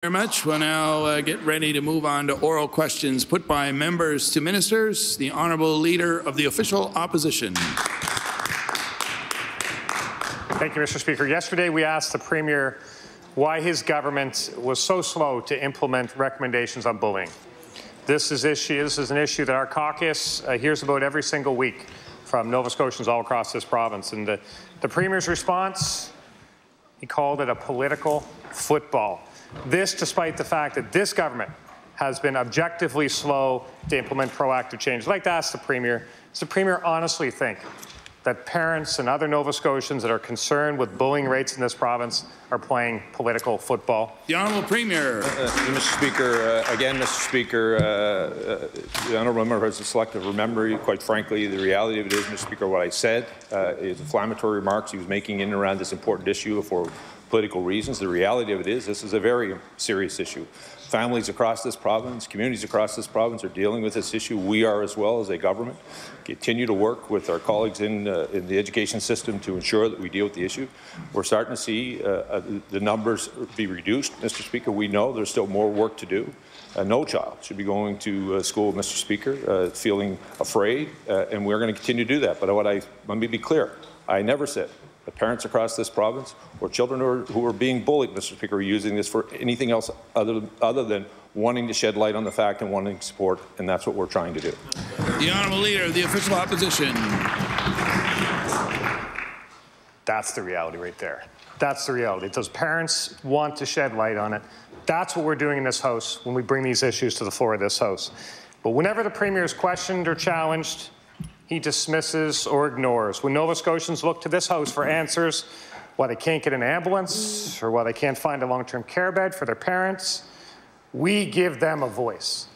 Very much. We'll now get ready to move on to oral questions put by members to ministers. The Honourable Leader of the Official Opposition. Thank you, Mr. Speaker. Yesterday we asked the Premier why his government was so slow to implement recommendations on bullying. This is an issue that our caucus hears about every single week from Nova Scotians all across this province. And the Premier's response, he called it a political football. This despite the fact that this government has been objectively slow to implement proactive change. I'd like to ask the Premier, does the Premier honestly think that parents and other Nova Scotians that are concerned with bullying rates in this province are playing political football? The Honourable Premier. Mr. Speaker, again, Mr. Speaker, the Honourable Member has selected to remember, quite frankly, the reality of it is, Mr. Speaker, what I said is inflammatory remarks he was making in and around this important issue for political reasons. The reality of it is this is a very serious issue. Families across this province, communities across this province are dealing with this issue. We are as well as a government. Continue to work with our colleagues in the education system to ensure that we deal with the issue. We're starting to see the numbers be reduced. Mr. Speaker, we know there's still more work to do. No child should be going to school, Mr. Speaker, feeling afraid, and we're going to continue to do that. But let me be clear, I never said that parents across this province or children who are being bullied, Mr. Speaker, are using this for anything else other than wanting to shed light on the fact and wanting support, and that's what we're trying to do. The Honourable Leader of the Official Opposition. That's the reality right there. That's the reality. Those parents want to shed light on it. That's what we're doing in this House when we bring these issues to the floor of this House. But whenever the Premier is questioned or challenged, he dismisses or ignores. When Nova Scotians look to this House for answers, why they can't get an ambulance or why they can't find a long-term care bed for their parents, we give them a voice.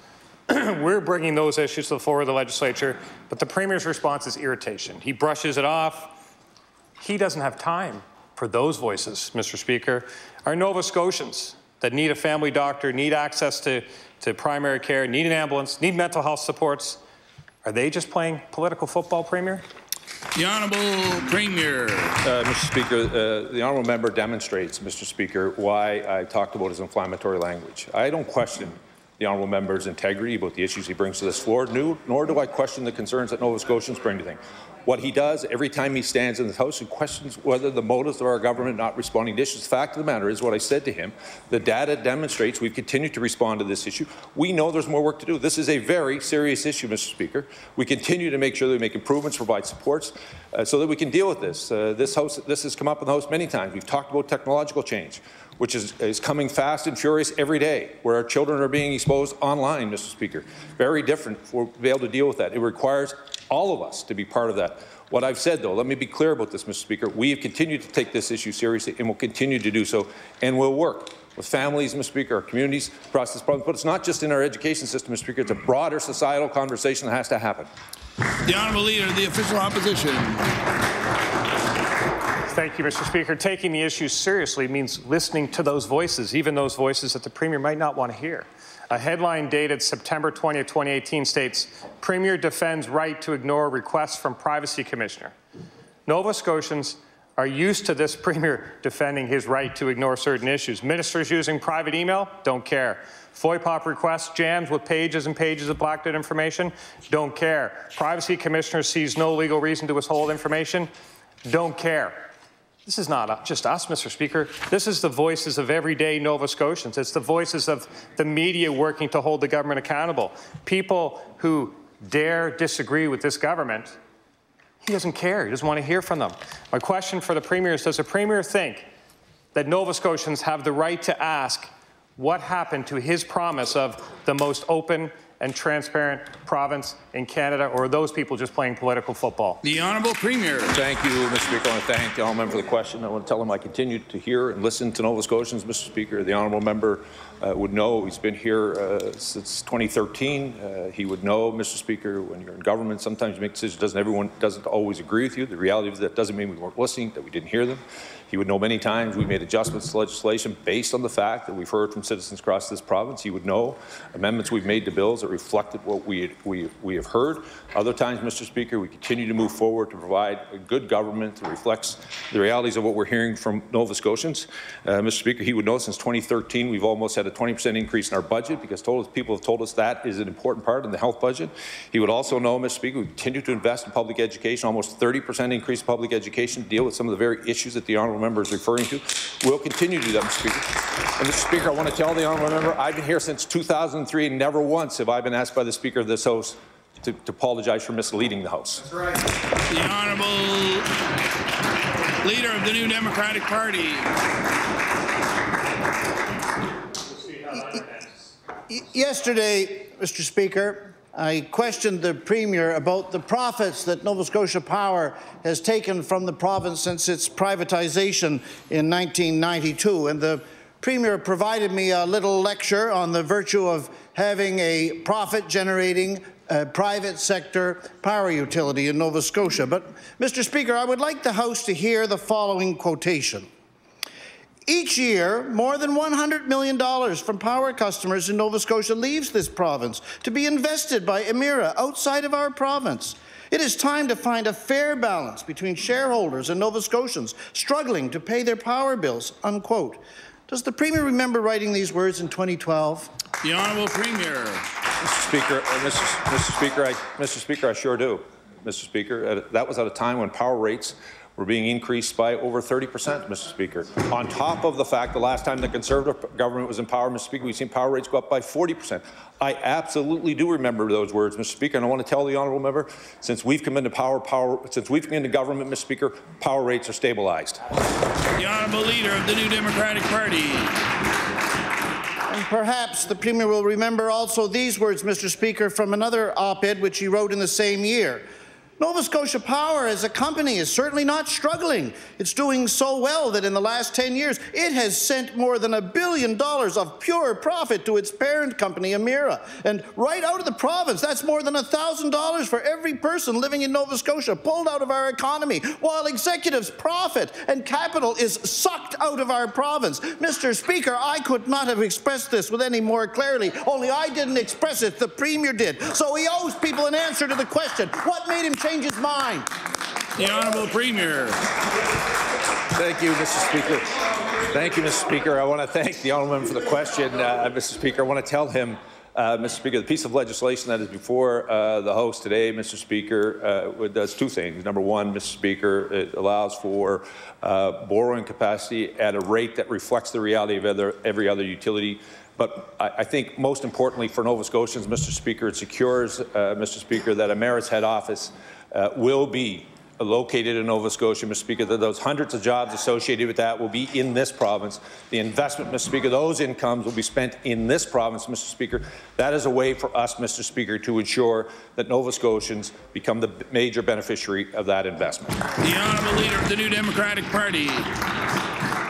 We're bringing those issues to the floor of the legislature, but the Premier's response is irritation. He brushes it off. He doesn't have time for those voices, Mr. Speaker. Our Nova Scotians that need a family doctor, need access to primary care, need an ambulance, need mental health supports, are they just playing political football, Premier? The Honourable Premier. Mr. Speaker, the Honourable Member demonstrates, Mr. Speaker, why I talked about his inflammatory language. I don't question the Honourable Member's integrity about the issues he brings to this floor, nor do I question the concerns that Nova Scotians bring to things. What he does every time he stands in the House, he questions whether the motives of our government not responding to issues. The fact of the matter is what I said to him. The data demonstrates we've continued to respond to this issue. We know there's more work to do. This is a very serious issue, Mr. Speaker. We continue to make sure that we make improvements, provide supports, so that we can deal with this. This has come up in the House many times. We've talked about technological change, which is coming fast and furious every day, where our children are being exposed online, Mr. Speaker. Very different for to be able to deal with that. It requires all of us to be part of that. What I've said, though, let me be clear about this, Mr. Speaker. We have continued to take this issue seriously and will continue to do so, and we'll work with families, Mr. Speaker, our communities across this province. But it's not just in our education system, Mr. Speaker. It's a broader societal conversation that has to happen. The Honourable Leader of the Official Opposition. Thank you, Mr. Speaker. Taking the issue seriously means listening to those voices, even those voices that the Premier might not want to hear. A headline dated September 20, 2018 states, Premier defends right to ignore requests from Privacy Commissioner. Nova Scotians are used to this Premier defending his right to ignore certain issues. Ministers using private email, don't care. FOIPOP requests jammed with pages and pages of blacked out information, don't care. Privacy Commissioner sees no legal reason to withhold information, don't care. This is not just us, Mr. Speaker. This is the voices of everyday Nova Scotians. It's the voices of the media working to hold the government accountable. People who dare disagree with this government, he doesn't care. He doesn't want to hear from them. My question for the Premier is, does the Premier think that Nova Scotians have the right to ask what happened to his promise of the most open and transparent province in Canada, or are those people just playing political football? The Honourable Premier. Thank you, Mr. Speaker. I want to thank the Honourable Member for the question. I want to tell him I continue to hear and listen to Nova Scotians, Mr. Speaker. The Honourable Member would know he's been here since 2013. He would know, Mr. Speaker, when you're in government, sometimes you make decisions. Everyone doesn't always agree with you. The reality is that doesn't mean we weren't listening, that we didn't hear them. He would know many times we made adjustments to legislation based on the fact that we've heard from citizens across this province. He would know amendments we've made to bills that reflected what we have heard. Other times, Mr. Speaker, we continue to move forward to provide a good government that reflects the realities of what we're hearing from Nova Scotians. Mr. Speaker, he would know since 2013 we've almost had a 20% increase in our budget because people have told us that is an important part in the health budget. He would also know, Mr. Speaker, we continue to invest in public education, almost 30% increase in public education to deal with some of the very issues that the honourable member is referring to. We'll continue to do that, Mr. Speaker. And Mr. Speaker, I want to tell the honourable member I've been here since 2003 and never once have I been asked by the Speaker of this House to apologize for misleading the House. That's right. The honourable Leader of the New Democratic Party. Yesterday, Mr. Speaker, I questioned the Premier about the profits that Nova Scotia Power has taken from the province since its privatization in 1992, and the Premier provided me a little lecture on the virtue of having a profit-generating private sector power utility in Nova Scotia. But, Mr. Speaker, I would like the House to hear the following quotation. Each year, more than $100 million from power customers in Nova Scotia leaves this province to be invested by Emera outside of our province. It is time to find a fair balance between shareholders and Nova Scotians struggling to pay their power bills, unquote. Does the Premier remember writing these words in 2012? The Honourable Premier. Mr. Speaker, I sure do. Mr. Speaker, that was at a time when power rates were being increased by over 30%, Mr. Speaker. On top of the fact the last time the Conservative government was in power, Mr. Speaker, we've seen power rates go up by 40%. I absolutely do remember those words, Mr. Speaker, and I want to tell the honourable member, since we've come into since we've come into government, Mr. Speaker, power rates are stabilized. The Honourable Leader of the New Democratic Party. And perhaps the Premier will remember also these words, Mr. Speaker, from another op-ed which he wrote in the same year. Nova Scotia Power as a company is certainly not struggling. It's doing so well that in the last 10 years, it has sent more than $1 billion of pure profit to its parent company, Emera. And right out of the province, that's more than $1,000 for every person living in Nova Scotia pulled out of our economy, while executives' profit and capital is sucked out of our province. Mr. Speaker, I could not have expressed this with any more clarity, only I didn't express it, the Premier did. So he owes people an answer to the question, what made him change his mind? The Honourable Premier. Thank you, Mr. Speaker. Thank you, Mr. Speaker. I want to thank the honourable member for the question, Mr. Speaker. I want to tell him, Mr. Speaker, the piece of legislation that is before the House today, Mr. Speaker, does two things. Number one, Mr. Speaker, it allows for borrowing capacity at a rate that reflects the reality of every other utility. But I think most importantly for Nova Scotians, Mr. Speaker, it secures, Mr. Speaker, that Emera's head office will be located in Nova Scotia, Mr. Speaker, that those hundreds of jobs associated with that will be in this province. The investment, Mr. Speaker, those incomes will be spent in this province, Mr. Speaker. That is a way for us, Mr. Speaker, to ensure that Nova Scotians become the major beneficiary of that investment. The Honourable Leader of the New Democratic Party.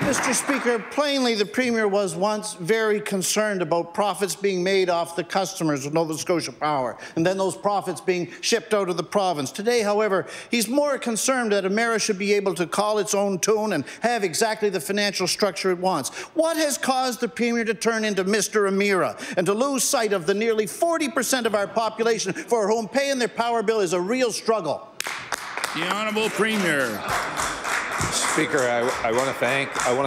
Mr. Speaker, plainly the Premier was once very concerned about profits being made off the customers of Nova Scotia Power, and then those profits being shipped out of the province. Today, however, he's more concerned that Emera should be able to call its own tune and have exactly the financial structure it wants. What has caused the Premier to turn into Mr. Emera and to lose sight of the nearly 40% of our population for whom paying their power bill is a real struggle? The Honourable Premier. Speaker, I want to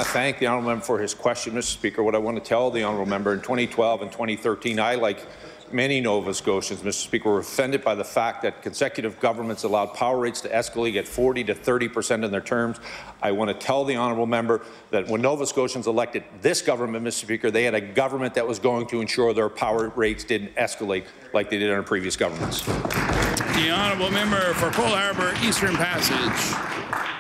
thank the honourable member for his question, Mr. Speaker. What I want to tell the honourable member, in 2012 and 2013, I, like many Nova Scotians, Mr. Speaker, were offended by the fact that consecutive governments allowed power rates to escalate at 40 to 30% in their terms. I want to tell the honourable member that when Nova Scotians elected this government, Mr. Speaker, they had a government that was going to ensure their power rates didn't escalate like they did under previous governments. The honourable member for Cole Harbour, Eastern Passage.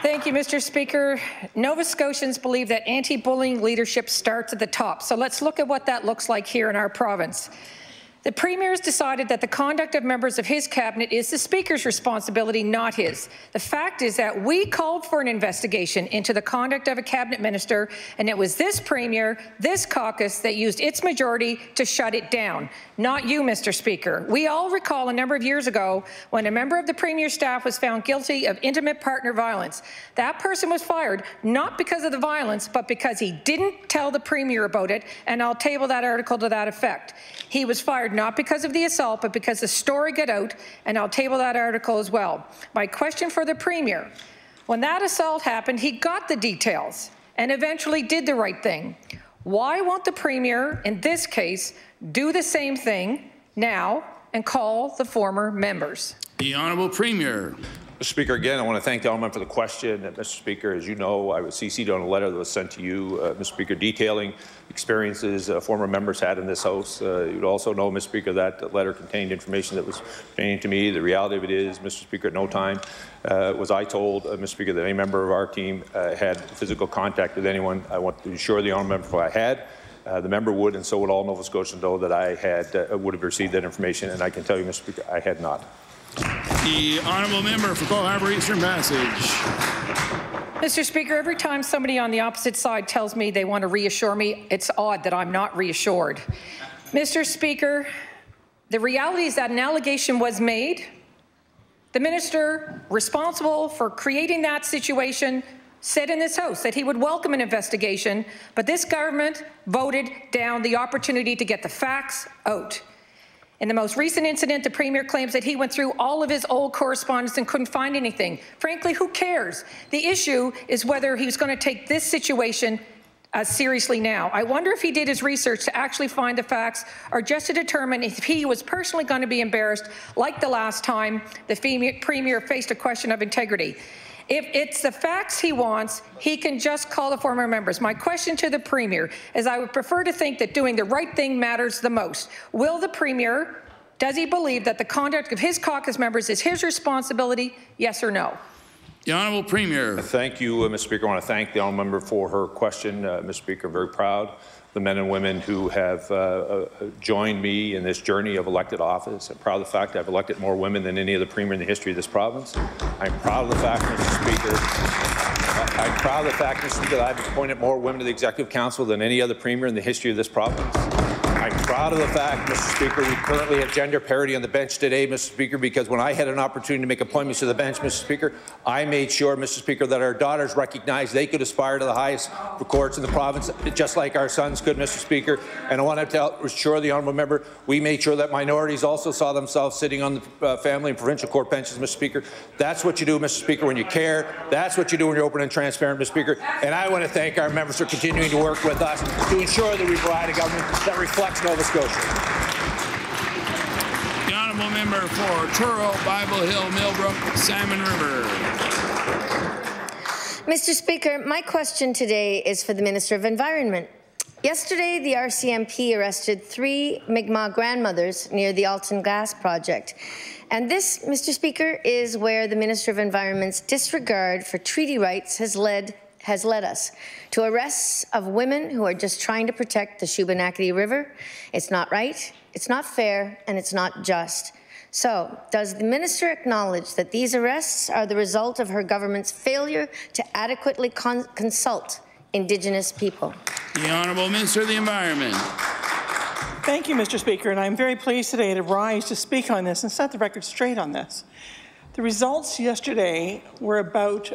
Thank you, Mr. Speaker. Nova Scotians believe that anti-bullying leadership starts at the top. So let's look at what that looks like here in our province. The Premier has decided that the conduct of members of his cabinet is the Speaker's responsibility, not his. The fact is that we called for an investigation into the conduct of a cabinet minister, and it was this Premier, this caucus, that used its majority to shut it down, not you, Mr. Speaker. We all recall a number of years ago when a member of the Premier's staff was found guilty of intimate partner violence. That person was fired not because of the violence, but because he didn't tell the Premier about it, and I'll table that article to that effect. He was fired not because of the assault, but because the story got out, and I'll table that article as well. My question for the Premier: when that assault happened, he got the details and eventually did the right thing. Why won't the Premier, in this case, do the same thing now and call the former members? The Honourable Premier. Mr. Speaker, again, I want to thank the Honourable for the question. Mr. Speaker, as you know, I was CC'd on a letter that was sent to you, Mr. Speaker, detailing experiences former members had in this House. You'd also know, Mr. Speaker, that letter contained information that was pertaining to me. The reality of it is, Mr. Speaker, at no time was I told, Mr. Speaker, that any member of our team had physical contact with anyone. I want to assure the Honourable member I had. The member would, and so would all Nova Scotians know, that I had would have received that information, and I can tell you, Mr. Speaker, I had not. The Honourable Member for Cole Harbour Eastern Passage. Mr. Speaker, every time somebody on the opposite side tells me they want to reassure me, it's odd that I'm not reassured. Mr. Speaker, the reality is that an allegation was made. The minister responsible for creating that situation said in this House that he would welcome an investigation, but this government voted down the opportunity to get the facts out. In the most recent incident, the Premier claims that he went through all of his old correspondence and couldn't find anything. Frankly, who cares? The issue is whether he's going to take this situation seriously now. I wonder if he did his research to actually find the facts, or just to determine if he was personally going to be embarrassed, like the last time the Premier faced a question of integrity. If it's the facts he wants, he can just call the former members. My question to the Premier is, I would prefer to think that doing the right thing matters the most. Will the Premier, does he believe that the conduct of his caucus members is his responsibility, yes or no? The Honourable Premier. Thank you, Mr. Speaker. I want to thank the Honourable Member for her question. Mr. Speaker, very proud of the men and women who have joined me in this journey of elected office. I'm proud of the fact that I've elected more women than any other Premier in the history of this province. I'm proud of the fact, Mr. Speaker, that I've appointed more women to the Executive Council than any other Premier in the history of this province. I'm proud of the fact, Mr. Speaker, we currently have gender parity on the bench today, Mr. Speaker, because when I had an opportunity to make appointments to the bench, Mr. Speaker, I made sure, Mr. Speaker, that our daughters recognized they could aspire to the highest courts in the province, just like our sons could, Mr. Speaker. And I want to assure the Honourable Member, we made sure that minorities also saw themselves sitting on the family and provincial court benches, Mr. Speaker. That's what you do, Mr. Speaker, when you care. That's what you do when you're open and transparent, Mr. Speaker. And I want to thank our members for continuing to work with us to ensure that we provide a government that reflects Nova Scotia. The Honourable Member for Truro, Bible Hill, Millbrook, Salmon River. Mr. Speaker, my question today is for the Minister of Environment. Yesterday, the RCMP arrested 3 Mi'kmaq grandmothers near the Alton Gas project. And this, Mr. Speaker, is where the Minister of Environment's disregard for treaty rights has led us to arrests of women who are just trying to protect the Shubenacadie River. It's not right, it's not fair, and it's not just. So, does the minister acknowledge that these arrests are the result of her government's failure to adequately consult Indigenous people? The Honourable Minister of the Environment. Thank you, Mr. Speaker, and I'm very pleased today to rise to speak on this and set the record straight on this. The results yesterday were about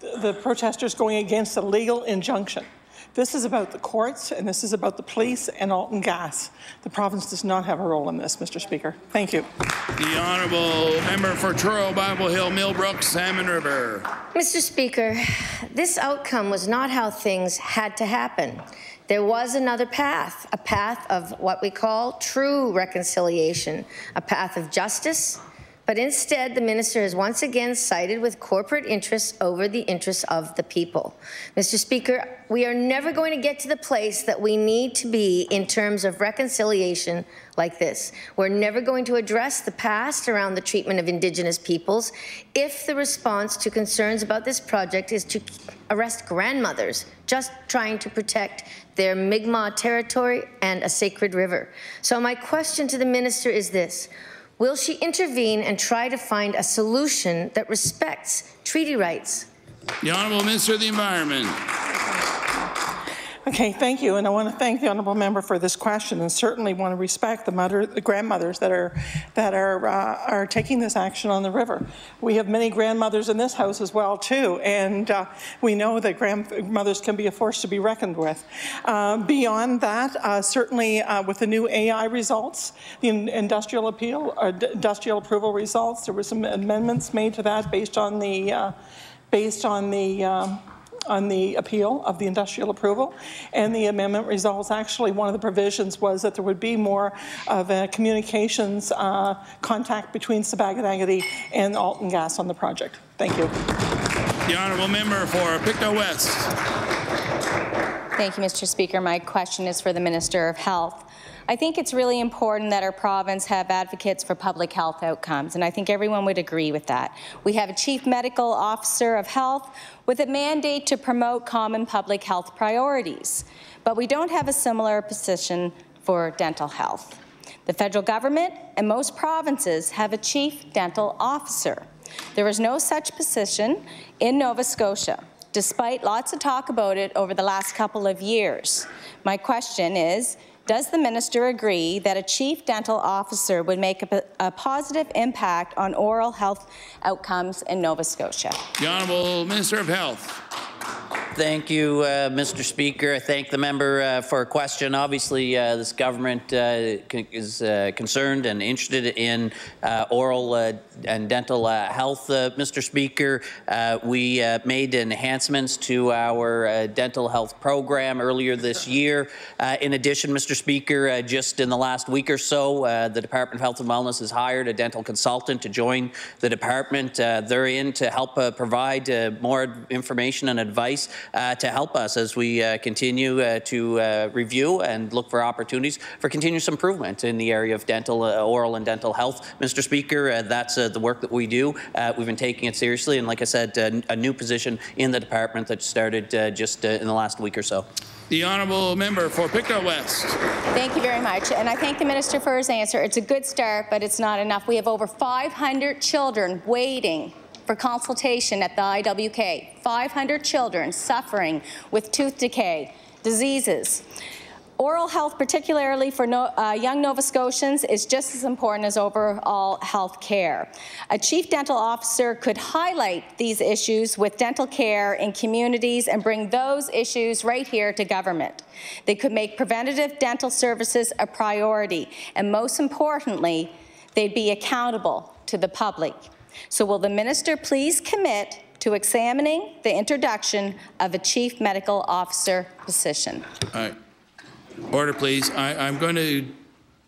the protesters going against a legal injunction. This is about the courts, and this is about the police and Alton Gas. The province does not have a role in this, Mr. Speaker. Thank you. The Honourable Member for Truro, Bible Hill, Millbrook, Salmon River. Mr. Speaker, this outcome was not how things had to happen. There was another path, a path of what we call true reconciliation, a path of justice. But instead, the minister has once again sided with corporate interests over the interests of the people. Mr. Speaker, we are never going to get to the place that we need to be in terms of reconciliation like this. We're never going to address the past around the treatment of Indigenous peoples if the response to concerns about this project is to arrest grandmothers just just trying to protect their Mi'kmaq territory and a sacred river. So my question to the minister is this: will she intervene and try to find a solution that respects treaty rights? The Honourable Minister of the Environment. Okay, thank you, and I want to thank the honourable member for this question, and certainly want to respect the grandmothers that are taking this action on the river. We have many grandmothers in this house as well too, and we know that grandmothers can be a force to be reckoned with. Beyond that, certainly with the new AI results, the industrial approval results, there were some amendments made to that based on the appeal of the industrial approval, and the amendment results, actually one of the provisions was that there would be more of a communications contact between Sabagadagadi and Alton Gas on the project. Thank you. The honourable member for Pictou West. Thank you, Mr. Speaker. My question is for the Minister of Health. I think it's really important that our province have advocates for public health outcomes, and I think everyone would agree with that. We have a Chief Medical Officer of Health with a mandate to promote common public health priorities, but we don't have a similar position for dental health. The federal government and most provinces have a Chief Dental Officer. There is no such position in Nova Scotia, despite lots of talk about it over the last couple of years. My question is, does the minister agree that a Chief Dental Officer would make a positive impact on oral health outcomes in Nova Scotia? The Honourable Minister of Health. Thank you, Mr. Speaker. I thank the member for a question. Obviously, this government is concerned and interested in oral and dental health, Mr. Speaker. We made enhancements to our dental health program earlier this year. In addition, Mr. Speaker, just in the last week or so, the Department of Health and Wellness has hired a dental consultant to join the department. They're in to help provide more information and advice to help us as we continue to review and look for opportunities for continuous improvement in the area of dental, oral and dental health. Mr. Speaker, that's the work that we do. We've been taking it seriously, and like I said, a new position in the department that started just in the last week or so. The honourable member for Pictou West. Thank you very much, and I thank the minister for his answer. It's a good start, but it's not enough. We have over 500 children waiting for consultation at the IWK. 500 children suffering with tooth decay, diseases. Oral health, particularly for young Nova Scotians, is just as important as overall health care. A Chief Dental Officer could highlight these issues with dental care in communities and bring those issues right here to government. They could make preventative dental services a priority, and most importantly, they'd be accountable to the public. So will the minister please commit to examining the introduction of a Chief Medical Officer position? Order, please. I'm going to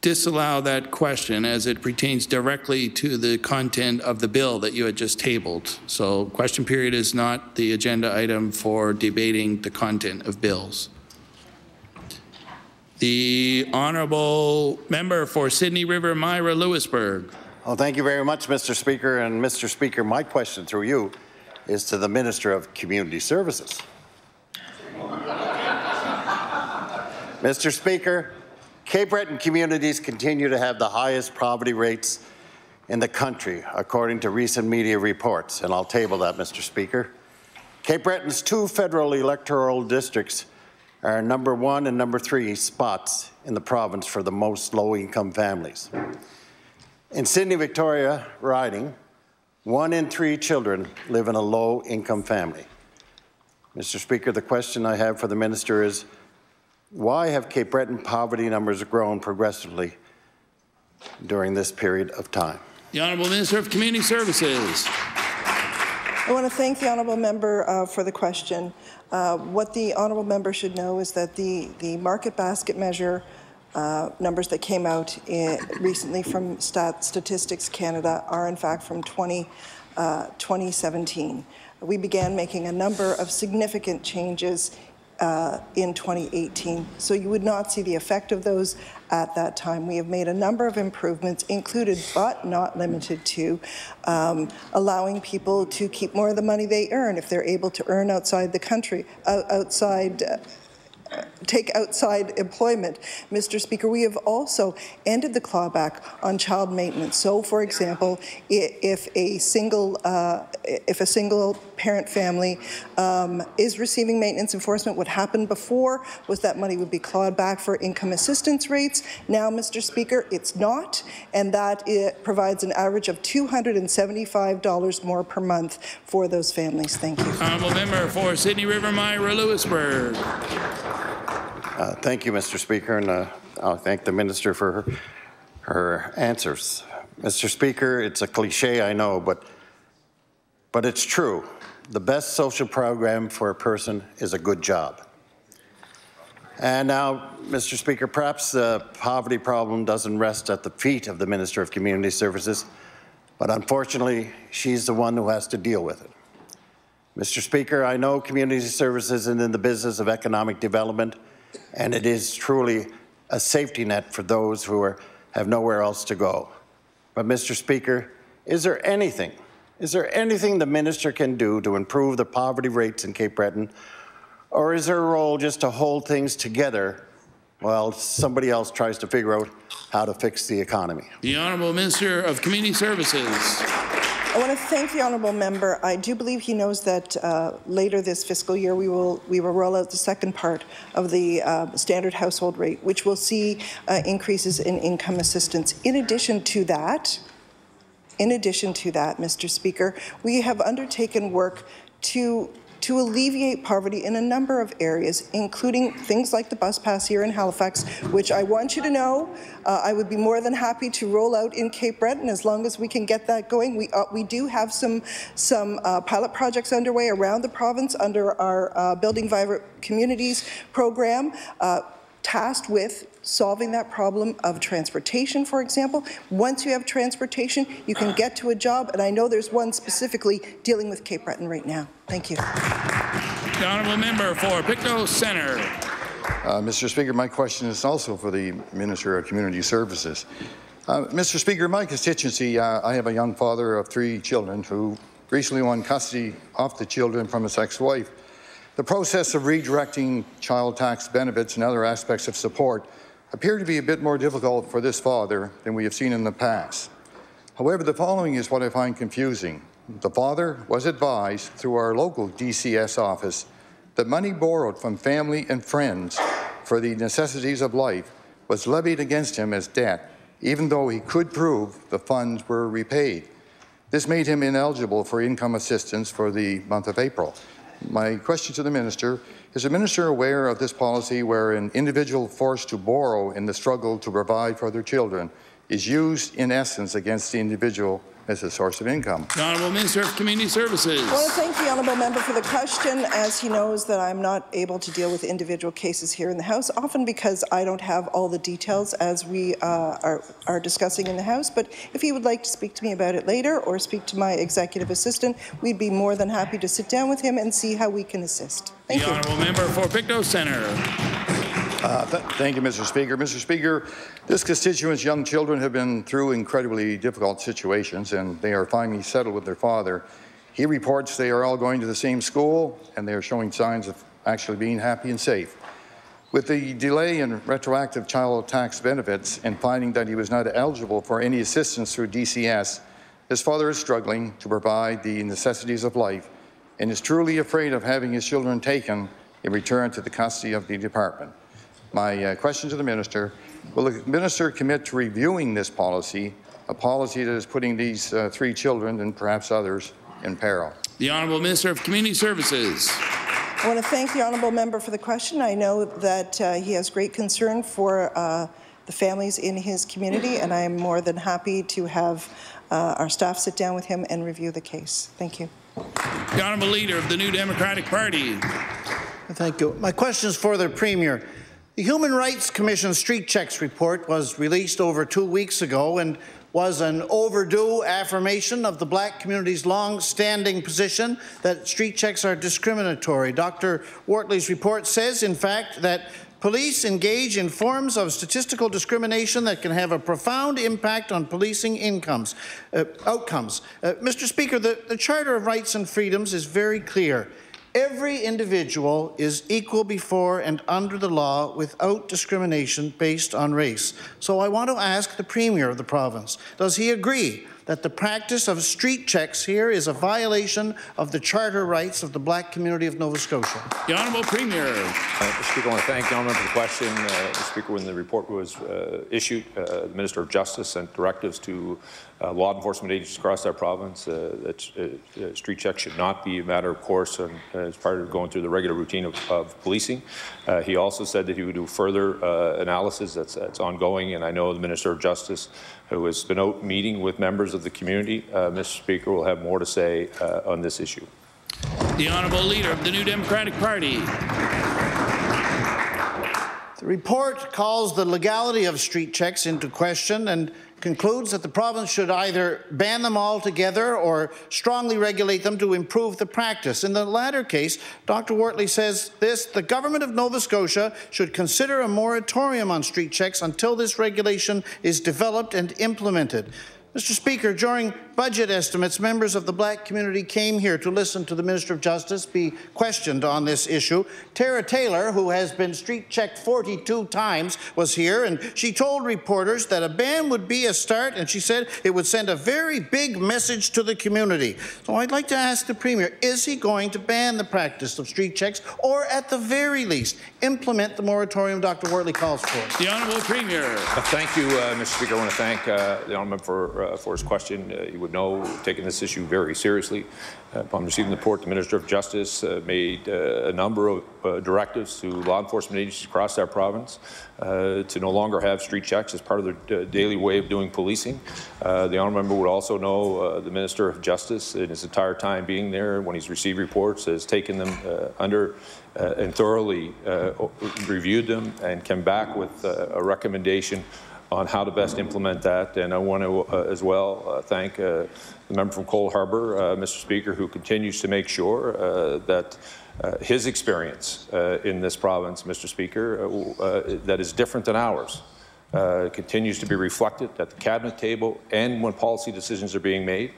disallow that question as it pertains directly to the content of the bill that you had just tabled. So question period is not the agenda item for debating the content of bills. The honourable member for Sydney River, Myra Lewisburg. Well, thank you very much, Mr. Speaker. And Mr. Speaker, my question through you is to the Minister of Community Services. Mr. Speaker, Cape Breton communities continue to have the highest poverty rates in the country, according to recent media reports, and I'll table that, Mr. Speaker. Cape Breton's 2 federal electoral districts are number 1 and number 3 spots in the province for the most low-income families. In Sydney Victoria riding, 1 in 3 children live in a low-income family. Mr. Speaker, the question I have for the minister is, why have Cape Breton poverty numbers grown progressively during this period of time? The Honourable Minister of Community Services. I want to thank the honourable member for the question. What the honourable member should know is that the market basket measure numbers that came out recently from Statistics Canada are in fact from 2017. We began making a number of significant changes in 2018. So you would not see the effect of those at that time. We have made a number of improvements, included but not limited to allowing people to keep more of the money they earn if they're able to earn outside the country, take outside employment. Mr. Speaker, we have also ended the clawback on child maintenance. So, for example, if a single parent family is receiving maintenance enforcement, what happened before was that money would be clawed back for income assistance rates. Now, Mr. Speaker, it's not, and that it provides an average of $275 more per month for those families. Thank you. Honourable member for Sydney River Myra Lewisburg. Thank you, Mr. Speaker, and I'll thank the Minister for her answers. Mr. Speaker, it's a cliche, I know, but it's true. The best social program for a person is a good job. And now, Mr. Speaker, perhaps the poverty problem doesn't rest at the feet of the Minister of Community Services, but unfortunately, she's the one who has to deal with it. Mr. Speaker, I know community services is in the business of economic development, and it is truly a safety net for those who have nowhere else to go. But, Mr. Speaker, is there anything the minister can do to improve the poverty rates in Cape Breton, or is her role just to hold things together while somebody else tries to figure out how to fix the economy? The Honourable Minister of Community Services. I want to thank the honourable member. I do believe he knows that later this fiscal year we will roll out the second part of the standard household rate, which will see increases in income assistance. In addition to that, Mr. Speaker, we have undertaken work to alleviate poverty in a number of areas, including things like the bus pass here in Halifax, which I want you to know I would be more than happy to roll out in Cape Breton as long as we can get that going. We do have some pilot projects underway around the province under our Building Vibrant Communities program, tasked with solving that problem of transportation, for example. Once you have transportation, you can get to a job, and I know there's one specifically dealing with Cape Breton right now. Thank you. The honourable member for Pictou Centre. Mr. Speaker, my question is also for the Minister of Community Services. Mr. Speaker, in my constituency, I have a young father of 3 children who recently won custody of the children from his ex-wife. The process of redirecting child tax benefits and other aspects of support appear to be a bit more difficult for this father than we have seen in the past. However, the following is what I find confusing. The father was advised through our local DCS office that money borrowed from family and friends for the necessities of life was levied against him as debt, even though he could prove the funds were repaid. This made him ineligible for income assistance for the month of April. My question to the Minister, is the Minister aware of this policy where an individual forced to borrow in the struggle to provide for their children is used in essence against the individual as a source of income? The Honourable Minister of Community Services. I want to thank the honourable member for the question, as he knows that I'm not able to deal with individual cases here in the House, often because I don't have all the details as we are discussing in the House. But if he would like to speak to me about it later or speak to my executive assistant, we'd be more than happy to sit down with him and see how we can assist. Thank you. The honourable member for Pictou Centre. Thank you, Mr. Speaker. Mr. Speaker, this constituent's young children have been through incredibly difficult situations, and they are finally settled with their father. He reports they are all going to the same school, and they are showing signs of actually being happy and safe. With the delay in retroactive child tax benefits and finding that he was not eligible for any assistance through DCS, his father is struggling to provide the necessities of life and is truly afraid of having his children taken in return to the custody of the department. My question to the Minister, will the Minister commit to reviewing this policy, a policy that is putting these 3 children and perhaps others in peril? The Honourable Minister of Community Services. I want to thank the honourable member for the question. I know that he has great concern for the families in his community, and I am more than happy to have our staff sit down with him and review the case. Thank you. The Honourable Leader of the New Democratic Party. Thank you. My question is for the Premier. The Human Rights Commission Street Checks report was released over 2 weeks ago, and was an overdue affirmation of the black community's long-standing position that street checks are discriminatory. Dr. Wortley's report says, in fact, that police engage in forms of statistical discrimination that can have a profound impact on policing outcomes. Mr. Speaker, the Charter of Rights and Freedoms is very clear. Every individual is equal before and under the law without discrimination based on race. So I want to ask the Premier of the province, does he agree that the practice of street checks here is a violation of the charter rights of the black community of Nova Scotia? The Honourable Premier. Mr. Speaker, I want to thank the Honourable for the question. Mr. Speaker, when the report was issued, the Minister of Justice sent directives to law enforcement agencies across our province that street checks should not be a matter of course and as part of going through the regular routine of policing. He also said that he would do further analysis that's ongoing, and I know the Minister of Justice, who has been out meeting with members of the community, Mr. Speaker, will have more to say on this issue. The Honourable Leader of the New Democratic Party. The report calls the legality of street checks into question and concludes that the province should either ban them altogether or strongly regulate them to improve the practice. In the latter case, Dr. Wortley says this: the government of Nova Scotia should consider a moratorium on street checks until this regulation is developed and implemented. Mr. Speaker, during budget estimates, members of the black community came here to listen to the Minister of Justice be questioned on this issue. Tara Taylor, who has been street checked 42 times, was here, and she told reporters that a ban would be a start, and she said it would send a very big message to the community. So I'd like to ask the Premier, is he going to ban the practice of street checks, or at the very least, implement the moratorium Dr. Wortley calls for? The Honourable Premier. Thank you, Mr. Speaker. I want to thank the Honourable for his question. You would know we've taken this issue very seriously. Upon receiving the report, the Minister of Justice made a number of directives to law enforcement agencies across our province to no longer have street checks as part of their daily way of doing policing. The honourable member would also know the Minister of Justice, in his entire time being there, when he's received reports, has taken them under and thoroughly reviewed them and come back with a recommendation on how to best implement that. And I want to as well thank the member from Cole Harbour, Mr. Speaker, who continues to make sure that his experience in this province, Mr. Speaker, that is different than ours, continues to be reflected at the cabinet table and when policy decisions are being made.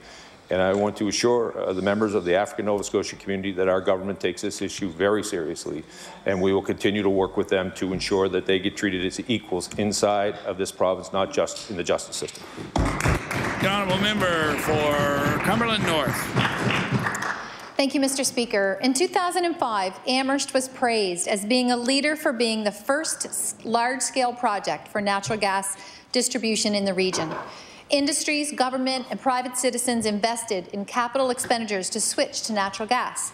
And I want to assure the members of the African Nova Scotia community that our government takes this issue very seriously, and we will continue to work with them to ensure that they get treated as equals inside of this province, not just in the justice system. The Honourable Member for Cumberland North. Thank you, Mr. Speaker. In 2005, Amherst was praised as being a leader for being the first large-scale project for natural gas distribution in the region. Industries, government, and private citizens invested in capital expenditures to switch to natural gas.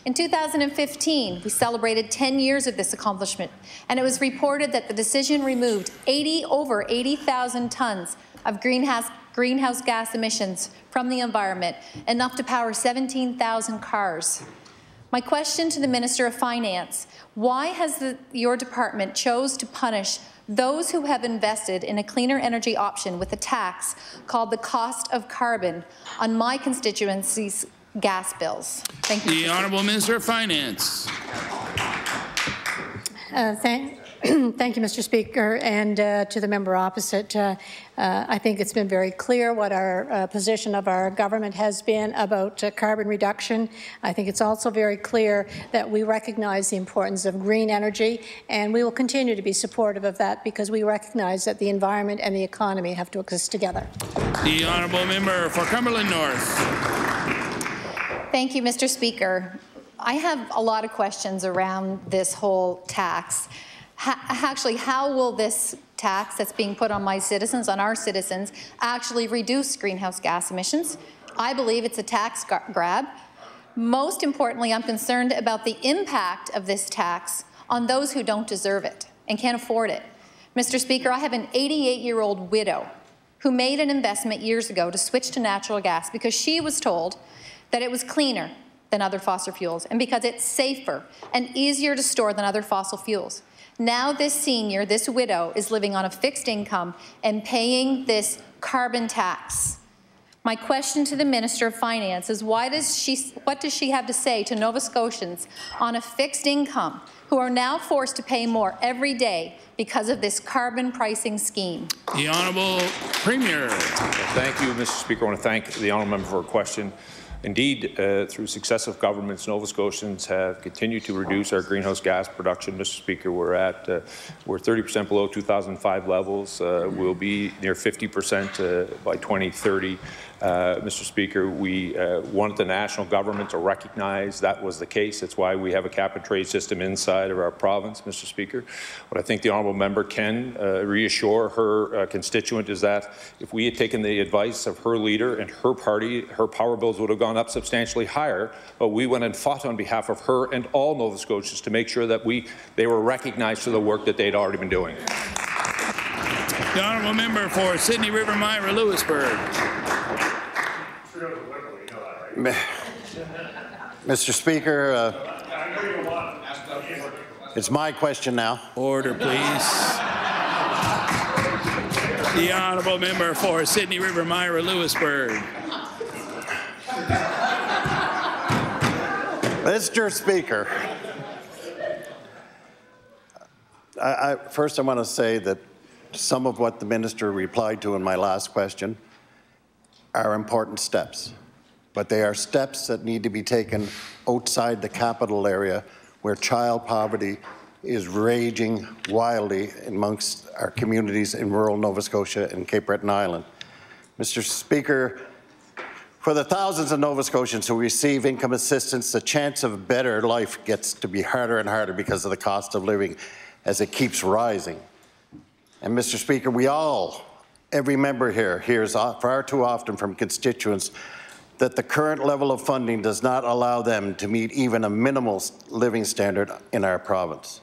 In 2015, we celebrated 10 years of this accomplishment, and it was reported that the decision removed over 80,000 tons of greenhouse gas emissions from the environment, enough to power 17,000 cars. My question to the Minister of Finance: why has your department chose to punish those who have invested in a cleaner energy option with a tax called the cost of carbon on my constituency's gas bills? Thank you. The Honourable Minister of Finance. Thank you, Mr. Speaker, and to the member opposite. I think it's been very clear what our position of our government has been about carbon reduction. I think it's also very clear that we recognize the importance of green energy, and we will continue to be supportive of that because we recognize that the environment and the economy have to exist together. The Honourable Member for Cumberland North. Thank you, Mr. Speaker. I have a lot of questions around this whole tax. Actually, how will this tax that's being put on my citizens, on our citizens, actually reduce greenhouse gas emissions? I believe it's a tax grab. Most importantly, I'm concerned about the impact of this tax on those who don't deserve it and can't afford it. Mr. Speaker, I have an 88-year-old widow who made an investment years ago to switch to natural gas because she was told that it was cleaner than other fossil fuels and because it's safer and easier to store than other fossil fuels. Now this senior, this widow, is living on a fixed income and paying this carbon tax. My question to the Minister of Finance is what does she have to say to Nova Scotians on a fixed income who are now forced to pay more every day because of this carbon pricing scheme? The Honourable Premier. Thank you, Mr. Speaker. I want to thank the Honourable Member for her question. Indeed, through successive governments, Nova Scotians have continued to reduce our greenhouse gas production. Mr. Speaker, we're 30% below 2005 levels. We'll be near 50% by 2030. Mr. Speaker, we wanted the national government to recognize that was the case. That's why we have a cap-and-trade system inside of our province, Mr. Speaker. What I think the honourable member can reassure her constituent is that if we had taken the advice of her leader and her party, her power bills would have gone up substantially higher, but we went and fought on behalf of her and all Nova Scotians to make sure that they were recognized for the work that they'd already been doing. The honourable member for Sydney River Myra Lewisburg. Mr. Speaker, it's my question now. Order, please. The honourable member for Sydney River Myra Lewisburg. Mr. Speaker, first I want to say that some of what the minister replied to in my last question are important steps, but they are steps that need to be taken outside the capital area where child poverty is raging wildly amongst our communities in rural Nova Scotia and Cape Breton Island. Mr. Speaker, for the thousands of Nova Scotians who receive income assistance, the chance of a better life gets to be harder and harder because of the cost of living as it keeps rising. And Mr. Speaker, every member here hears far too often from constituents that the current level of funding does not allow them to meet even a minimal living standard in our province.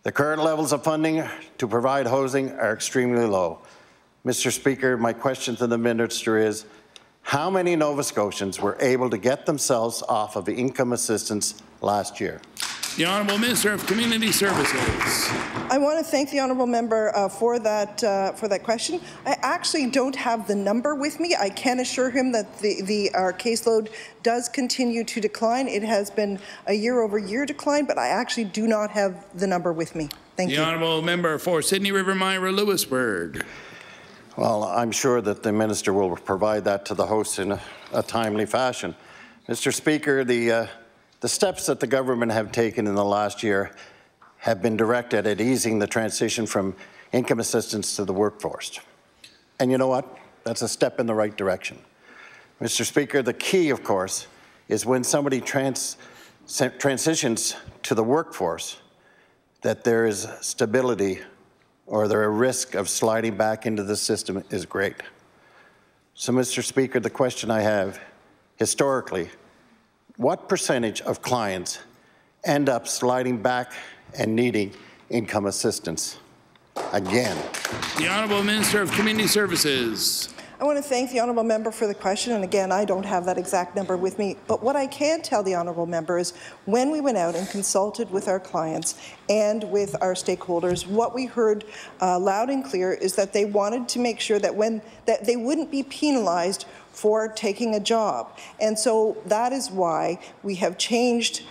The current levels of funding to provide housing are extremely low. Mr. Speaker, my question to the minister is, how many Nova Scotians were able to get themselves off of income assistance last year? The Honourable Minister of Community Services. I want to thank the honourable member for that question. I actually don't have the number with me. I can assure him that our caseload does continue to decline. It has been a year-over-year decline, but I actually do not have the number with me. Thank you. The Honourable Member for Sydney River Myra Lewisburg. Well, I'm sure that the minister will provide that to the host in a timely fashion. Mr. Speaker, the steps that the government have taken in the last year have been directed at easing the transition from income assistance to the workforce. And you know what? That's a step in the right direction. Mr. Speaker, the key, of course, is when somebody transitions to the workforce, that there is stability or the risk of sliding back into the system is great. So, Mr. Speaker, the question I have, historically, what percentage of clients end up sliding back and needing income assistance again? The Honourable Minister of Community Services. I want to thank the honourable member for the question, and again, I don't have that exact number with me, but what I can tell the honourable member is when we went out and consulted with our clients and with our stakeholders, what we heard loud and clear is that they wanted to make sure that that they wouldn't be penalized for taking a job. And so that is why we have changed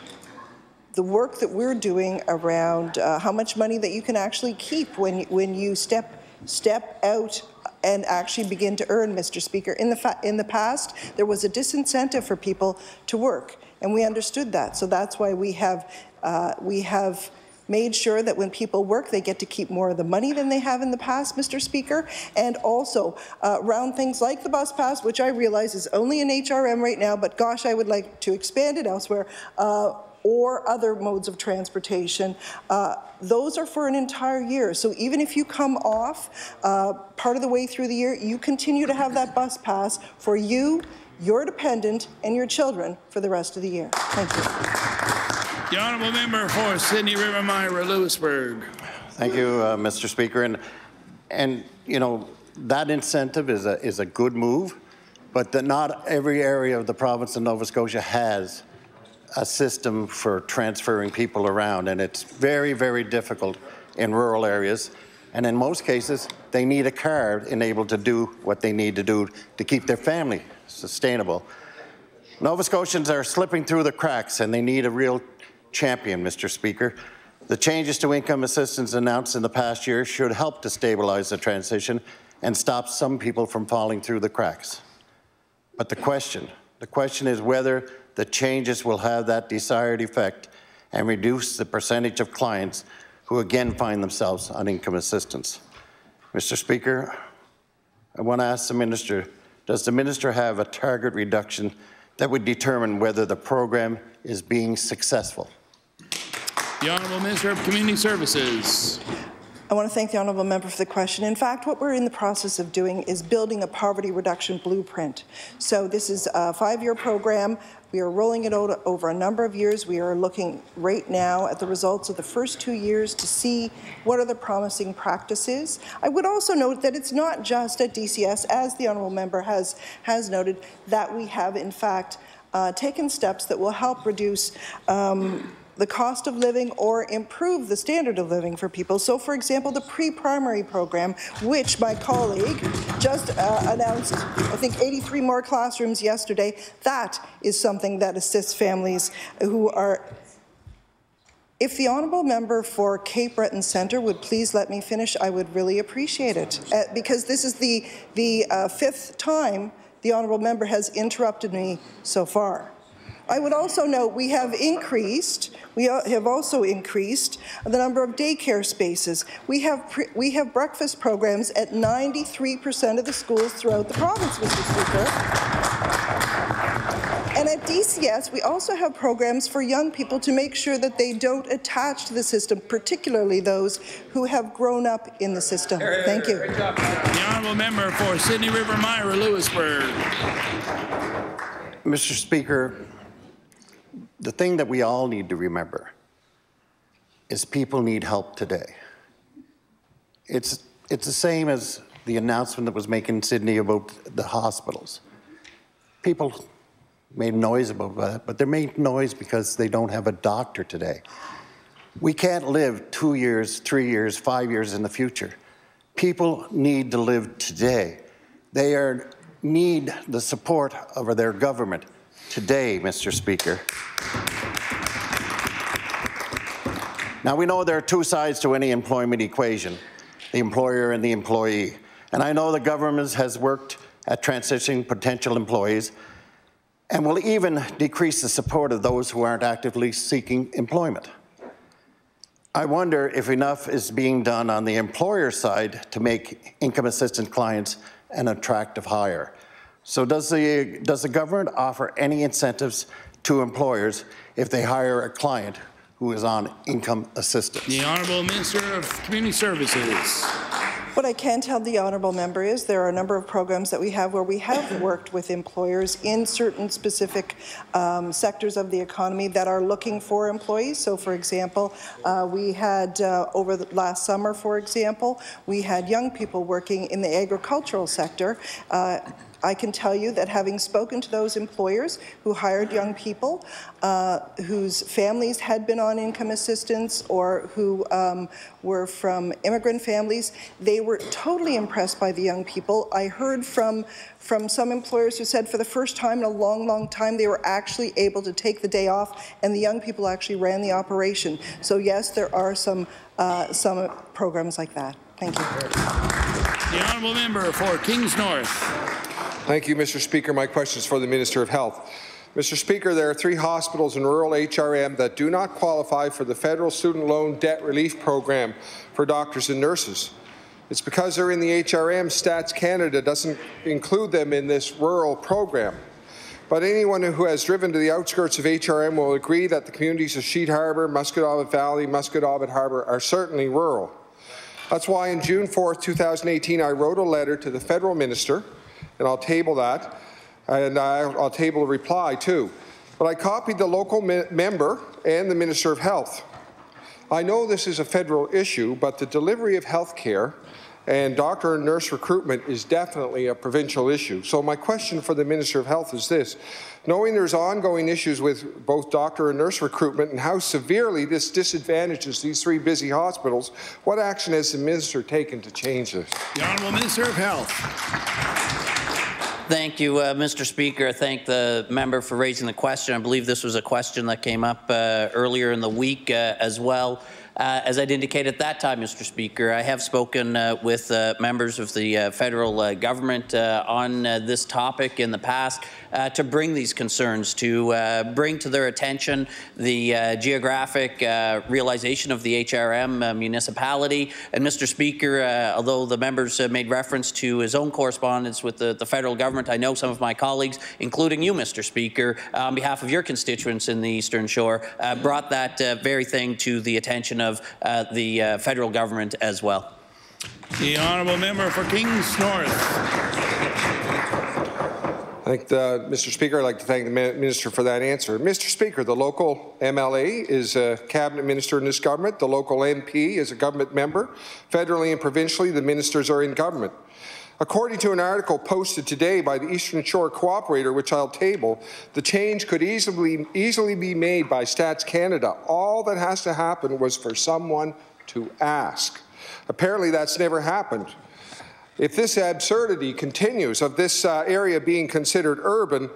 the work that we're doing around how much money that you can actually keep when you step out and actually begin to earn, Mr. Speaker. In the past, there was a disincentive for people to work, and we understood that. So that's why we have made sure that when people work, they get to keep more of the money than they have in the past, Mr. Speaker, and also around things like the bus pass, which I realize is only an HRM right now, but gosh, I would like to expand it elsewhere, or other modes of transportation. Those are for an entire year. So even if you come off part of the way through the year, you continue to have that bus pass for you, your dependent, and your children for the rest of the year. Thank you. The Honourable Member for Sydney River Myra Lewisburg. Thank you, Mr. Speaker. And you know, that incentive is a good move, but not every area of the province of Nova Scotia has a system for transferring people around, and it's very, very difficult in rural areas. And in most cases, they need a card enabled to do what they need to do to keep their family sustainable. Nova Scotians are slipping through the cracks, and they need a real champion, Mr. Speaker. The changes to income assistance announced in the past year should help to stabilize the transition and stop some people from falling through the cracks. But the question is whether the changes will have that desired effect and reduce the percentage of clients who again find themselves on income assistance. Mr. Speaker, I want to ask the Minister, does the Minister have a target reduction that would determine whether the program is being successful? The Honourable Minister of Community Services. I want to thank the honourable member for the question. In fact, what we're in the process of doing is building a poverty reduction blueprint. So this is a 5-year program. We are rolling it out over a number of years. We are looking right now at the results of the first 2 years to see what are the promising practices. I would also note that it's not just at DCS, as the honourable member has noted, that we have in fact taken steps that will help reduce the cost of living or improve the standard of living for people. So, for example, the pre-primary program, which my colleague just announced, I think 83 more classrooms yesterday, that is something that assists families who are... If the honourable member for Cape Breton Centre would please let me finish, I would really appreciate it, because this is the 5th time the honourable member has interrupted me so far. I would also note we have also increased the number of daycare spaces. We have breakfast programs at 93% of the schools throughout the province, Mr. Speaker. And at DCS, we also have programs for young people to make sure that they don't attach to the system, particularly those who have grown up in the system. Thank you. The honourable member for Sydney River Myra Lewisburg. Mr. Speaker, the thing that we all need to remember is people need help today. It's the same as the announcement that was made in Sydney about the hospitals. People made noise about that, but they made noise because they don't have a doctor today. We can't live 2 years, 3 years, 5 years in the future. People need to live today. They need the support of their government today, Mr. Speaker. Now, we know there are two sides to any employment equation, the employer and the employee. And I know the government has worked at transitioning potential employees and will even decrease the support of those who aren't actively seeking employment. I wonder if enough is being done on the employer side to make income assistance clients an attractive hire. So does the government offer any incentives to employers if they hire a client who is on income assistance? The Honourable Minister of Community Services. What I can tell the honourable member is there are a number of programs that we have where we have worked with employers in certain specific sectors of the economy that are looking for employees. So, for example, we had over the last summer, for example, we had young people working in the agricultural sector. I can tell you that having spoken to those employers who hired young people whose families had been on income assistance or who were from immigrant families, they were totally impressed by the young people. I heard from some employers who said for the first time in a long, long time they were actually able to take the day off, and the young people actually ran the operation. So yes, there are some programs like that. Thank you. The honourable member for Kings North. Thank you, Mr. Speaker. My question is for the Minister of Health. Mr. Speaker, there are 3 hospitals in rural HRM that do not qualify for the federal student loan debt relief program for doctors and nurses. It's because they're in the HRM. Stats Canada doesn't include them in this rural program. But anyone who has driven to the outskirts of HRM will agree that the communities of Sheet Harbour, Musquodoboit Valley, Musquodoboit Harbour are certainly rural. That's why on June 4, 2018, I wrote a letter to the federal minister, and I'll table that, and I'll table a reply too. But I copied the local member and the Minister of Health. I know this is a federal issue, but the delivery of health care and doctor and nurse recruitment is definitely a provincial issue. So my question for the Minister of Health is this. Knowing there's ongoing issues with both doctor and nurse recruitment and how severely this disadvantages these 3 busy hospitals, what action has the Minister taken to change this? The Honourable Minister of Health. Thank you, Mr. Speaker. I thank the member for raising the question. I believe this was a question that came up earlier in the week as well. As I'd indicated at that time, Mr. Speaker, I have spoken with members of the federal government on this topic in the past to bring these concerns, to bring to their attention the geographic realization of the HRM municipality. And Mr. Speaker, although the members made reference to his own correspondence with the federal government, I know some of my colleagues, including you, Mr. Speaker, on behalf of your constituents in the Eastern Shore, brought that very thing to the attention of the federal government as well. The honourable member for Kings North. Mr. Speaker, I'd like to thank the Minister for that answer. Mr. Speaker, the local MLA is a cabinet minister in this government. The local MP is a government member. Federally and provincially, the ministers are in government. According to an article posted today by the Eastern Shore Cooperator, which I'll table, the change could easily be made by Stats Canada. All that has to happen was for someone to ask. Apparently, that's never happened. If this absurdity continues of this area being considered urban,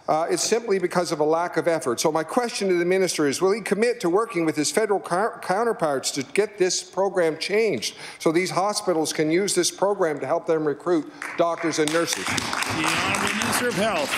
it's simply because of a lack of effort. So my question to the Minister is, will he commit to working with his federal counterparts to get this program changed so these hospitals can use this program to help them recruit doctors and nurses? The Honourable Minister of Health.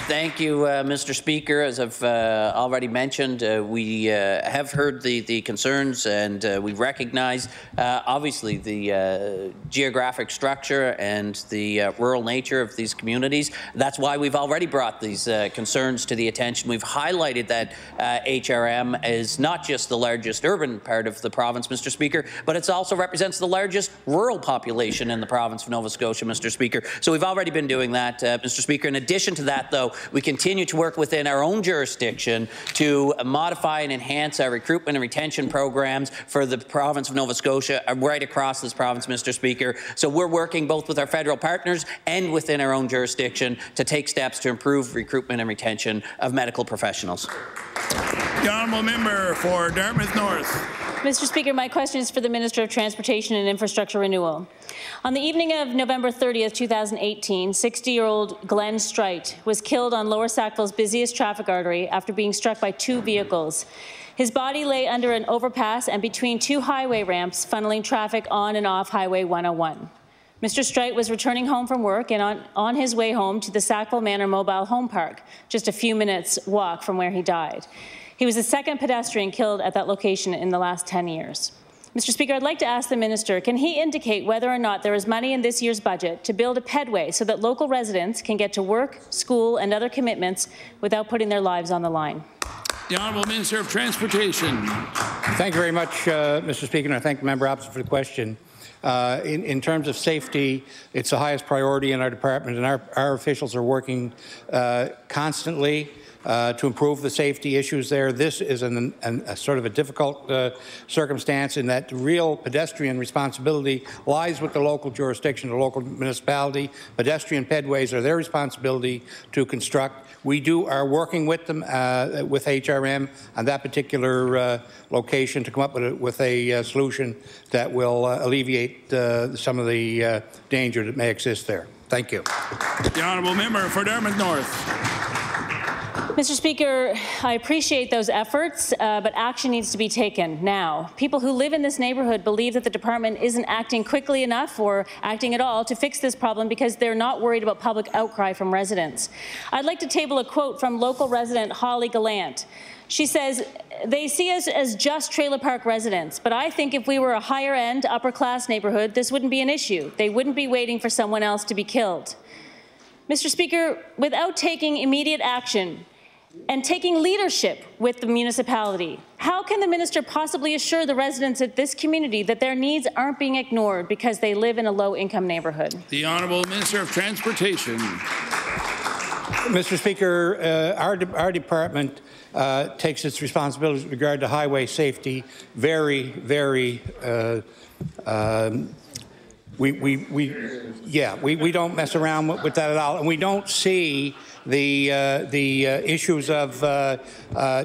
Thank you, Mr. Speaker. As I've already mentioned, we have heard the concerns, and we recognize, obviously, the geographic structure and the rural nature of these communities. That's why we've already brought these concerns to the attention. We've highlighted that HRM is not just the largest urban part of the province, Mr. Speaker, but it also represents the largest rural population in the province of Nova Scotia, Mr. Speaker. So we've already been doing that, Mr. Speaker. In addition to that, though, we continue to work within our own jurisdiction to modify and enhance our recruitment and retention programs for the province of Nova Scotia, right across this province, Mr. Speaker. So we're working both with our federal partners and within our own jurisdiction to take steps to improve recruitment and retention of medical professionals. The honourable member for Dartmouth North. Mr. Speaker, my question is for the Minister of Transportation and Infrastructure Renewal. On the evening of November 30th, 2018, 60-year-old Glenn Strite was killed on Lower Sackville's busiest traffic artery after being struck by 2 vehicles. His body lay under an overpass and between 2 highway ramps, funneling traffic on and off Highway 101. Mr. Strite was returning home from work and on his way home to the Sackville Manor Mobile Home Park, just a few minutes' walk from where he died. He was the second pedestrian killed at that location in the last 10 years. Mr. Speaker, I'd like to ask the Minister, can he indicate whether or not there is money in this year's budget to build a pedway so that local residents can get to work, school and other commitments without putting their lives on the line? The Honourable Minister of Transportation. Thank you very much, Mr. Speaker, and I thank the member opposite for the question. In terms of safety, it's the highest priority in our department, and our officials are working constantly to improve the safety issues there. This is a sort of a difficult circumstance in that the real pedestrian responsibility lies with the local jurisdiction, the local municipality. Pedestrian pedways are their responsibility to construct. We are working with them, with HRM on that particular location to come up with a solution that will alleviate some of the danger that may exist there. Thank you. The honourable member for Dartmouth North. Mr. Speaker, I appreciate those efforts, but action needs to be taken now. People who live in this neighbourhood believe that the department isn't acting quickly enough or acting at all to fix this problem because they're not worried about public outcry from residents. I'd like to table a quote from local resident Holly Gallant. She says, "They see us as just trailer park residents, but I think if we were a higher-end, upper-class neighbourhood, this wouldn't be an issue. They wouldn't be waiting for someone else to be killed." Mr. Speaker, without taking immediate action and taking leadership with the municipality, how can the minister possibly assure the residents of this community that their needs aren't being ignored because they live in a low-income neighbourhood? The Honourable Minister of Transportation. Mr. Speaker, our department takes its responsibilities with regard to highway safety very, very we don't mess around with that at all, and we don't see the issues of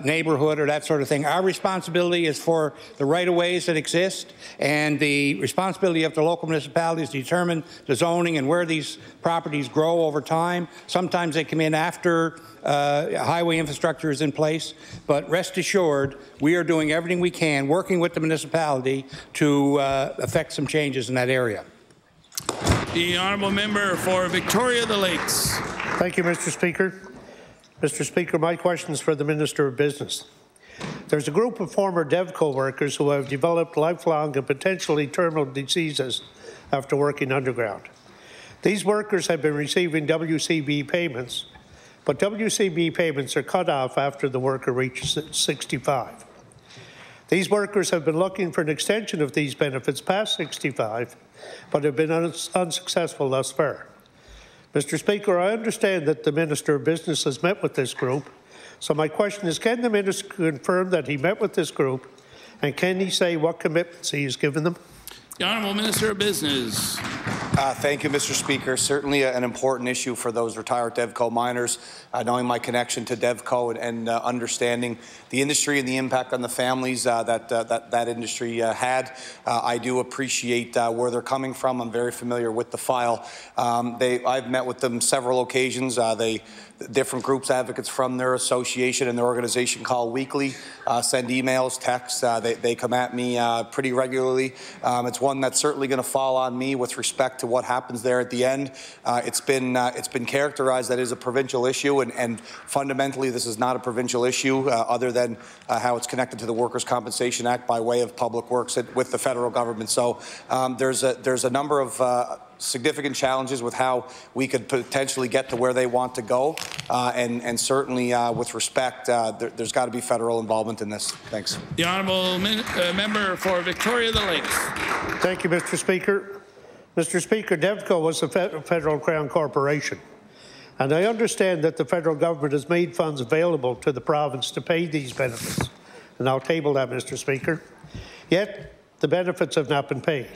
neighborhood or that sort of thing. Our responsibility is for the right-of-ways that exist, and the responsibility of the local municipalities to determine the zoning and where these properties grow over time. Sometimes they come in after highway infrastructure is in place, but rest assured, we are doing everything we can, working with the municipality to effect some changes in that area. The honourable member for Victoria the Lakes. Thank you, Mr. Speaker. Mr. Speaker, my question is for the Minister of Business. There's a group of former DevCo workers who have developed lifelong and potentially terminal diseases after working underground. These workers have been receiving WCB payments, but WCB payments are cut off after the worker reaches 65. These workers have been looking for an extension of these benefits past 65, but have been unsuccessful thus far. Mr. Speaker, I understand that the Minister of Business has met with this group, so my question is, can the Minister confirm that he met with this group, and can he say what commitments he has given them? The Honourable Minister of Business. Thank you, Mr. Speaker. Certainly an important issue for those retired DevCo miners. Knowing my connection to DevCo and understanding the industry and the impact on the families that industry had, I do appreciate where they're coming from. I'm very familiar with the file. I've met with them several occasions. Different groups, advocates from their association and their organization call weekly, send emails, texts. They come at me pretty regularly. It's one that's certainly going to fall on me with respect to what happens there at the end. It's been characterized that is a provincial issue, and fundamentally this is not a provincial issue other than how it's connected to the Workers' Compensation Act by way of Public Works with the federal government. So there's a number of significant challenges with how we could potentially get to where they want to go, and certainly with respect, there's got to be federal involvement in this. Thanks. The honourable member for Victoria the Lakes. Thank you, Mr. Speaker. Mr. Speaker, DevCo was a federal Crown corporation, and I understand that the federal government has made funds available to the province to pay these benefits, and I'll table that, Mr. Speaker. Yet the benefits have not been paid.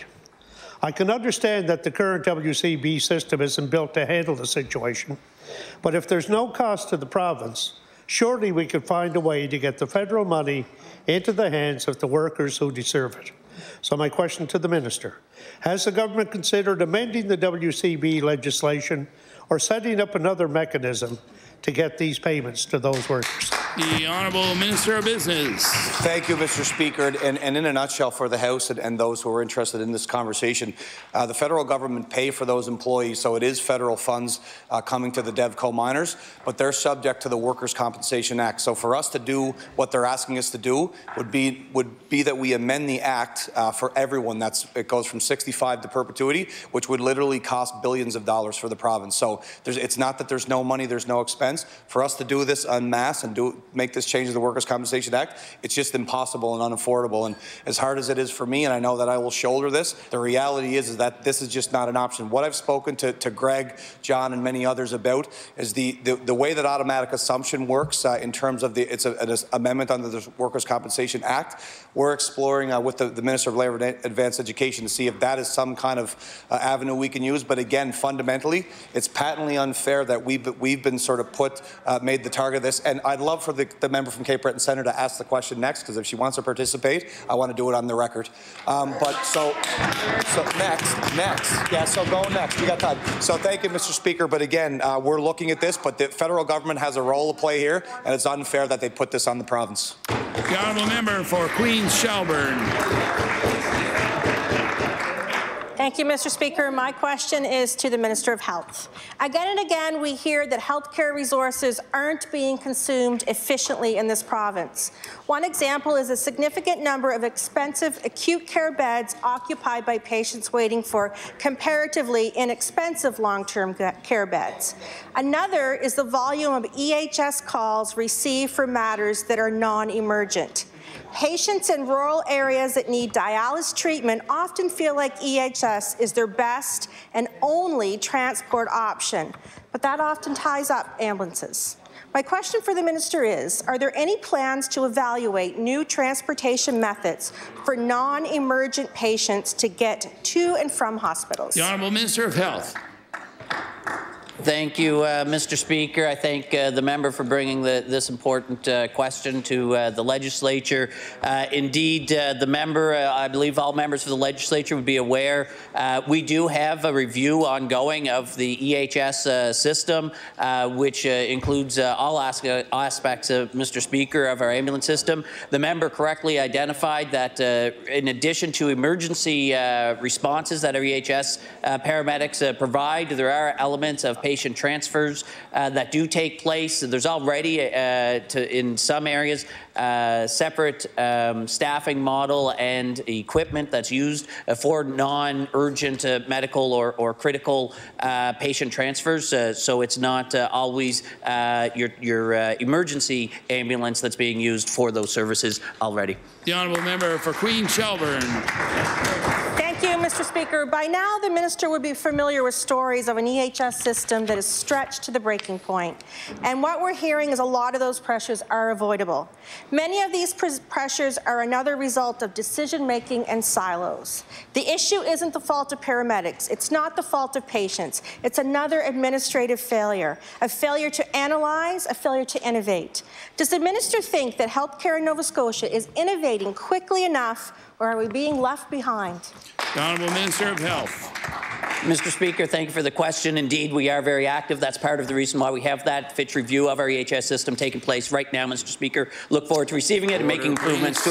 I can understand that the current WCB system isn't built to handle the situation, but if there's no cost to the province, surely we could find a way to get the federal money into the hands of the workers who deserve it. So my question to the Minister, has the government considered amending the WCB legislation or setting up another mechanism to get these payments to those workers? The Honourable Minister of Business. Thank you, Mr. Speaker. And in a nutshell, for the House and those who are interested in this conversation, the federal government pay for those employees, so it is federal funds coming to the DevCo miners, but they're subject to the Workers' Compensation Act. So for us to do what they're asking us to do would be that we amend the Act for everyone. It goes from 65 to perpetuity, which would literally cost billions of dollars for the province. So it's not that there's no money, there's no expense. For us to do this en masse and make this change to the Workers' Compensation Act, it's just impossible and unaffordable. And as hard as it is for me, and I know that I will shoulder this, the reality is that this is just not an option. What I've spoken to Greg, John, and many others about is the way that automatic assumption works in terms of it's an amendment under the Workers' Compensation Act. We're exploring with the Minister of Labour and Advanced Education to see if that is some kind of avenue we can use. But again, fundamentally, it's patently unfair that we've been sort of made the target of this. And I'd love for the member from Cape Breton Centre to ask the question next, because if she wants to participate, I want to do it on the record. But so next. Yeah, so go next. We got time. So thank you, Mr. Speaker. But again, we're looking at this, but the federal government has a role to play here, and it's unfair that they put this on the province. The honourable member for Queens Shelburne. Thank you, Mr. Speaker. My question is to the Minister of Health. Again and again, we hear that healthcare resources aren't being consumed efficiently in this province. One example is a significant number of expensive acute care beds occupied by patients waiting for comparatively inexpensive long-term care beds. Another is the volume of EHS calls received for matters that are non-emergent. Patients in rural areas that need dialysis treatment often feel like EHS is their best and only transport option, but that often ties up ambulances. My question for the minister is, are there any plans to evaluate new transportation methods for non-emergent patients to get to and from hospitals? The Honourable Minister of Health. Thank you, Mr. Speaker. I thank the member for bringing this important question to the legislature. Indeed, the member, I believe all members of the legislature would be aware, we do have a review ongoing of the EHS system, which includes all aspects of, Mr. Speaker, of our ambulance system. The member correctly identified that in addition to emergency responses that our EHS paramedics provide, there are elements of patient transfers that do take place. There's already, in some areas, separate staffing model and equipment that's used for non-urgent medical or critical patient transfers. So it's not always your emergency ambulance that's being used for those services already. The Honourable Member for Queen Shelburne. Thank you, Mr. Speaker. By now, the minister would be familiar with stories of an EHS system that is stretched to the breaking point. And what we're hearing is a lot of those pressures are avoidable. Many of these pressures are another result of decision-making and silos. The issue isn't the fault of paramedics. It's not the fault of patients. It's another administrative failure, a failure to analyze, a failure to innovate. Does the minister think that healthcare in Nova Scotia is innovating quickly enough, or are we being left behind? The Honourable Minister of Health. Mr. Speaker, thank you for the question. Indeed, we are very active. That's part of the reason why we have that Fitch review of our EHS system taking place right now, Mr. Speaker. Look forward to receiving it and making improvements to